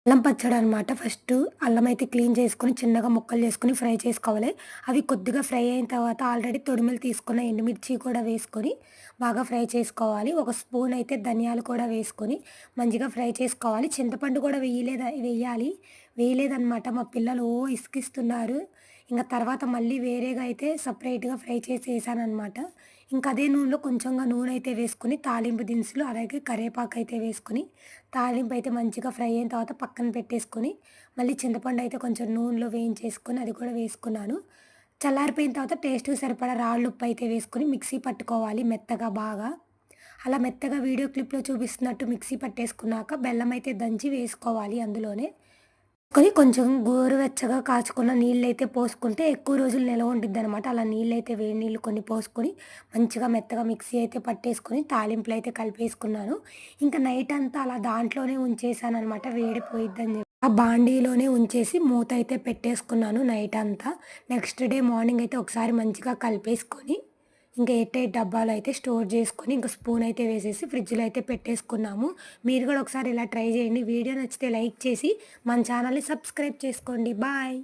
అల్లం పచ్చడి అనమాట. ఫస్టు అల్లం అయితే క్లీన్ చేసుకొని, చిన్నగా ముక్కలు చేసుకొని ఫ్రై చేసుకోవాలి. అవి కొద్దిగా ఫ్రై అయిన తర్వాత ఆల్రెడీ తొడిమెలు తీసుకున్న ఎండుమిర్చి కూడా వేసుకొని బాగా ఫ్రై చేసుకోవాలి. ఒక స్పూన్ అయితే ధనియాలు కూడా వేసుకొని మంచిగా ఫ్రై చేసుకోవాలి. చింతపండు కూడా వెయ్యాలి. వేయలేదనమాట. మా పిల్లలు ఇసికిస్తున్నారు. ఇంక తర్వాత మళ్ళీ వేరేగా అయితే సెపరేట్‌గా ఫ్రై చేసి ఏసాననమాట. ఇంక అదే నూనెలో కొంచెంగా నూనె అయితే వేసుకొని తాలింపు దినుసులు అలాగే కరివేపాకు అయితే వేసుకొని తాలింపు అయితే మంచిగా ఫ్రై అయిన తర్వాత పక్కన పెట్టేసుకొని, మళ్ళీ చింతపండు అయితే కొంచెం నూనెలో వేయించేసుకొని అది కూడా వేసుకున్నాను. చల్లారిపోయిన తర్వాత టేస్ట్‌కి సరిపడా రాళ్ళుప్పు అయితే వేసుకొని మిక్సీ పట్టుకోవాలి మెత్తగా బాగా. అలా మెత్తగా వీడియో క్లిప్‌లో చూపిస్తున్నట్టు మిక్సీ పట్టేసుకున్నాక బెల్లం అయితే దంచి వేసుకోవాలి అందులోనే. కొంచెం గోరువెచ్చగా కాచుకున్న నీళ్ళైతే పోసుకుంటే ఎక్కువ రోజులు నిలవ ఉండిద్దనమాట. అలా నీళ్ళైతే వేడి నీళ్ళు కొన్ని పోసుకొని, మంచిగా మెత్తగా మిక్సీ అయితే పట్టేసుకొని, తాలింపులో అయితే కలిపేసుకున్నాను. ఇంకా నైట్ అంతా అలా దాంట్లోనే ఉంచేసాననమాట. వేడి పోయిద్దని చెప్పి. ఆ బాండీలోనే ఉంచేసి మూత అయితే పెట్టేసుకున్నాను నైట్ అంతా. నెక్స్ట్ డే మార్నింగ్ అయితే ఒకసారి మంచిగా కలిపేసుకొని ఇంకా ఎయిర్ టైట్ డబ్బాలో అయితే స్టోర్ చేసుకొని, ఇంక స్పూన్ అయితే వేసేసి ఫ్రిడ్జ్‌లో అయితే పెట్టేసుకున్నాము. మీరు కూడా ఒకసారి ఇలా ట్రై చేయండి. వీడియో నచ్చితే లైక్ చేసి, మన ఛానల్‌ని సబ్స్క్రైబ్ చేసుకోండి. బాయ్.